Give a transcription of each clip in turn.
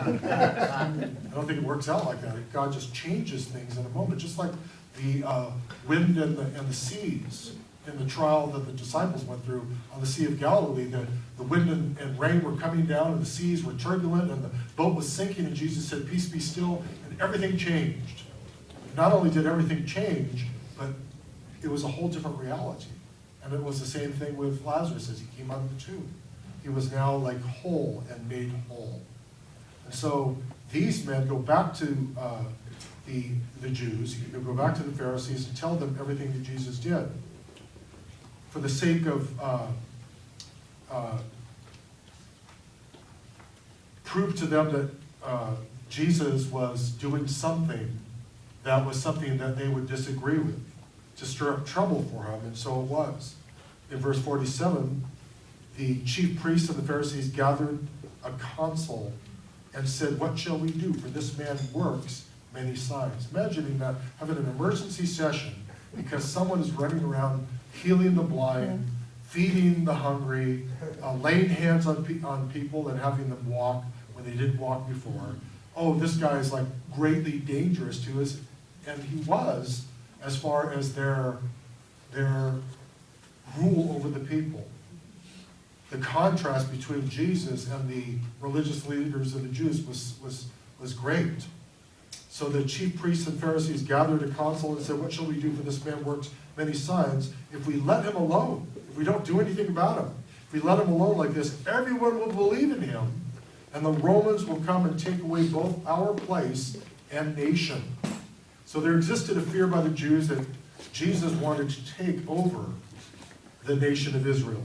I don't think it works out like that. God just changes things in a moment, just like the wind and the seas in the trial that the disciples went through on the Sea of Galilee. The wind and rain were coming down, and the seas were turbulent, and the boat was sinking, and Jesus said, "Peace, be still," and everything changed. Not only did everything change, but it was a whole different reality. And it was the same thing with Lazarus as he came out of the tomb. He was now like whole and made whole. And so these men go back to the Jews, they go back to the Pharisees and tell them everything that Jesus did. For the sake of prove to them that Jesus was doing something that was something that they would disagree with, to stir up trouble for him, and so it was. In verse 47, the chief priests and the Pharisees gathered a council and said, "What shall we do? For this man works many signs." Imagining that, having an emergency session because someone is running around healing the blind, feeding the hungry, laying hands on people and having them walk when they didn't walk before. Oh, this guy is like greatly dangerous to us, and he was, as far as their rule over the people. The contrast between Jesus and the religious leaders of the Jews was great. So the chief priests and Pharisees gathered a council and said, "What shall we do? For this man works many signs. If we let him alone, if we don't do anything about him, if we let him alone like this, everyone will believe in him, and the Romans will come and take away both our place and nation." So there existed a fear by the Jews that Jesus wanted to take over the nation of Israel,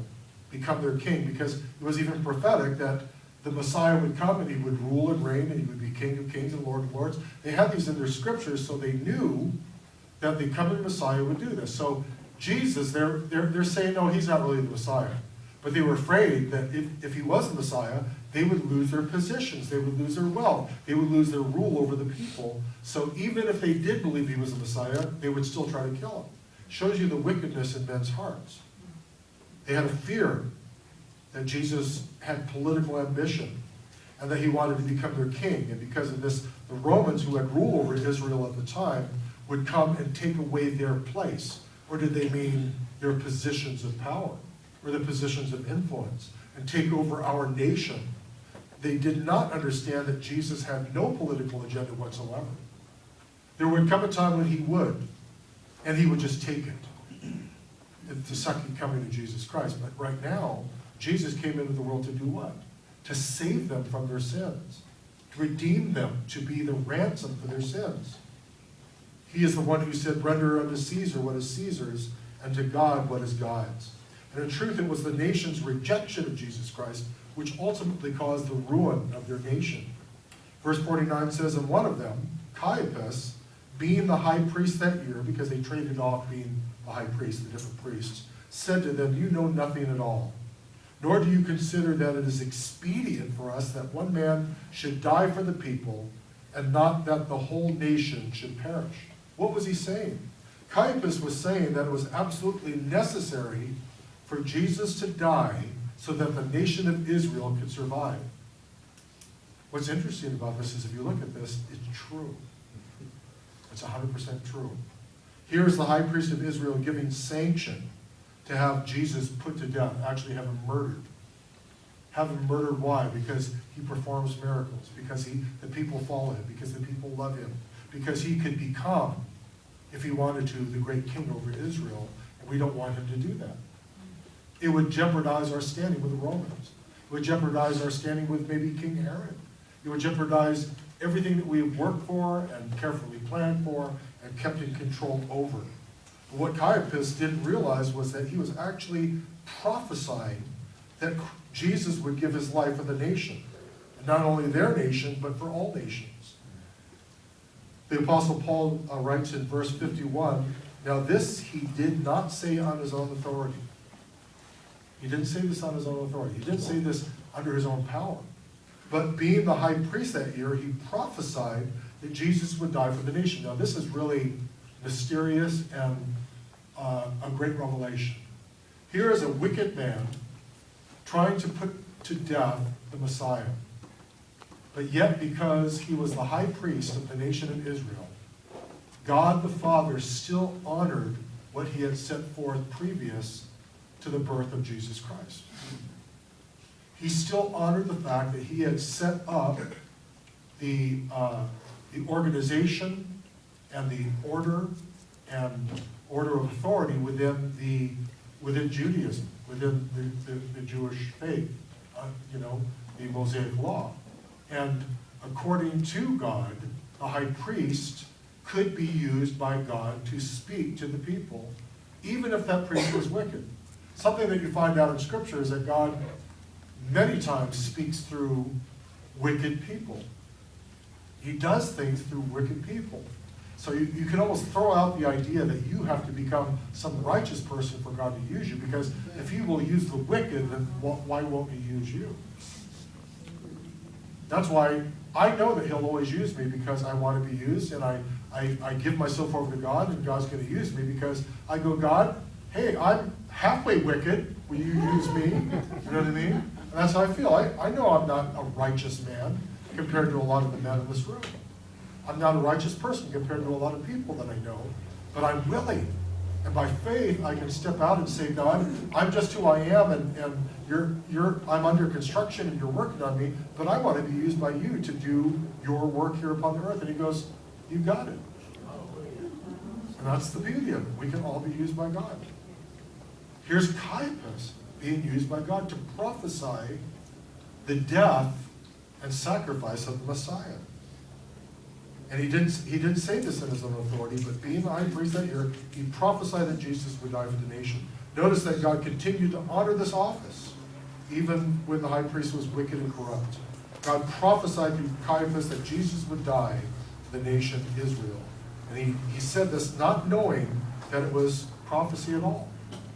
become their king, because it was even prophetic that the Messiah would come and he would rule and reign and he would be King of Kings and Lord of Lords. They had these in their scriptures, so they knew that the coming Messiah would do this. So Jesus, they're saying, no, he's not really the Messiah. But they were afraid that if he was the Messiah, they would lose their positions, they would lose their wealth, they would lose their rule over the people. So even if they did believe he was the Messiah, they would still try to kill him. Shows you the wickedness in men's hearts. They had a fear that Jesus had political ambition and that he wanted to become their king. And because of this, the Romans, who had rule over Israel at the time, would come and take away their place. Or did they mean their positions of power or the positions of influence and take over our nation? They did not understand that Jesus had no political agenda whatsoever. There would come a time when he would, and he would just take it. The second coming of Jesus Christ. But right now, Jesus came into the world to do what? To save them from their sins, to redeem them, to be the ransom for their sins. He is the one who said, "Render unto Caesar what is Caesar's, and to God what is God's." And in truth, it was the nation's rejection of Jesus Christ which ultimately caused the ruin of their nation. Verse 49 says, "And one of them, Caiaphas, being the high priest that year," because they traded off being the high priest, the different priests, "said to them, 'You know nothing at all, nor do you consider that it is expedient for us that one man should die for the people, and not that the whole nation should perish.'" What was he saying? Caiaphas was saying that it was absolutely necessary for Jesus to die so that the nation of Israel could survive. What's interesting about this is if you look at this, it's true. It's 100% true. Here is the high priest of Israel giving sanction to have Jesus put to death, actually have him murdered. Have him murdered, why? Because he performs miracles, because the people follow him, because the people love him, because he could become, if he wanted to, the great king over Israel, and we don't want him to do that. It would jeopardize our standing with the Romans. It would jeopardize our standing with maybe King Herod. It would jeopardize everything that we have worked for and carefully planned for and kept in control over. But what Caiaphas didn't realize was that he was actually prophesying that Jesus would give his life for the nation. And not only their nation, but for all nations. The Apostle Paul writes in verse 51, "Now this he did not say on his own authority." He didn't say this on his own authority. He didn't say this under his own power. But being the high priest that year, he prophesied that Jesus would die for the nation. Now this is really mysterious and a great revelation. Here is a wicked man trying to put to death the Messiah. But yet, because he was the high priest of the nation of Israel, God the Father still honored what he had set forth previous to the birth of Jesus Christ. He still honored the fact that he had set up the organization and the order of authority within Judaism, within the Jewish faith, the Mosaic law. And according to God, the high priest could be used by God to speak to the people, even if that priest was wicked. Something that you find out in Scripture is that God many times speaks through wicked people. He does things through wicked people. So you can almost throw out the idea that you have to become some righteous person for God to use you, because if he will use the wicked, then why won't he use you? That's why I know that he'll always use me, because I want to be used, and I give myself over to God, and God's going to use me because I go, God, hey, I'm halfway wicked. Will you use me? You know what I mean? And that's how I feel. I know I'm not a righteous man compared to a lot of the men in this room. I'm not a righteous person compared to a lot of people that I know, but I'm willing. And by faith, I can step out and say, God, I'm just who I am, and I'm under construction, and you're working on me, but I want to be used by you to do your work here upon the earth. And he goes, you got it. And that's the beauty of it. We can all be used by God. Here's Caiaphas being used by God to prophesy the death and sacrifice of the Messiah. And he didn't say this in his own authority, but being the high priest that year, he prophesied that Jesus would die for the nation. Notice that God continued to honor this office, even when the high priest was wicked and corrupt. God prophesied through Caiaphas that Jesus would die for the nation Israel. And he said this not knowing that it was prophecy at all,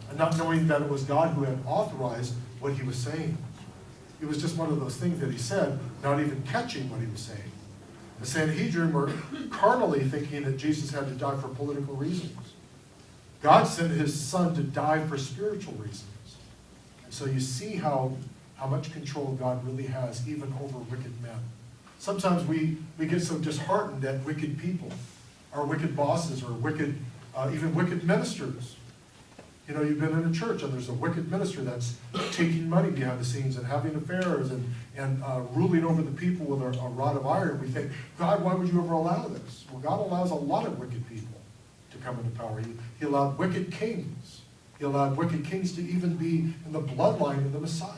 and not knowing that it was God who had authorized what he was saying. It was just one of those things that he said, not even catching what he was saying. The Sanhedrin were carnally thinking that Jesus had to die for political reasons. God sent his son to die for spiritual reasons. And so you see how much control God really has, even over wicked men. Sometimes we get so disheartened at wicked people, or wicked bosses, or even wicked ministers. You know, you've been in a church and there's a wicked minister that's taking money behind the scenes and having affairs and ruling over the people with a rod of iron. We think, God, why would you ever allow this? Well, God allows a lot of wicked people to come into power. He allowed wicked kings. He allowed wicked kings to even be in the bloodline of the Messiah.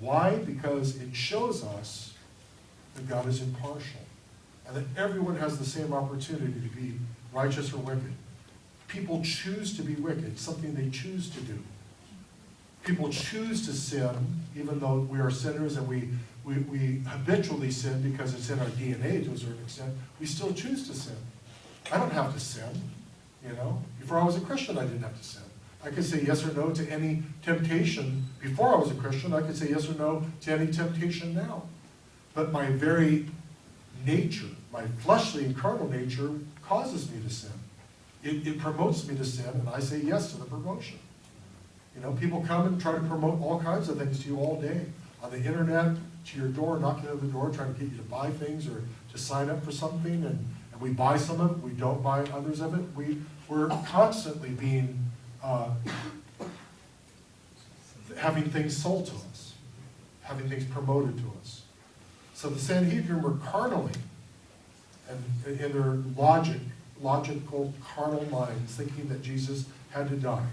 Why? Because it shows us that God is impartial and that everyone has the same opportunity to be righteous or wicked. People choose to be wicked, something they choose to do. People choose to sin, even though we are sinners and we habitually sin because it's in our DNA to a certain extent. We still choose to sin. I don't have to sin, you know. Before I was a Christian, I didn't have to sin. I could say yes or no to any temptation. Before I was a Christian, I could say yes or no to any temptation now. But my very nature, my fleshly and carnal nature, causes me to sin. It promotes me to sin, and I say yes to the promotion. You know, people come and try to promote all kinds of things to you all day. On the internet, to your door, knocking on the door, trying to get you to buy things or to sign up for something, and we buy some of it, we don't buy others of it. We're constantly being, having things sold to us, having things promoted to us. So the Sanhedrin were carnally, and in their logical, carnal minds, thinking that Jesus had to die.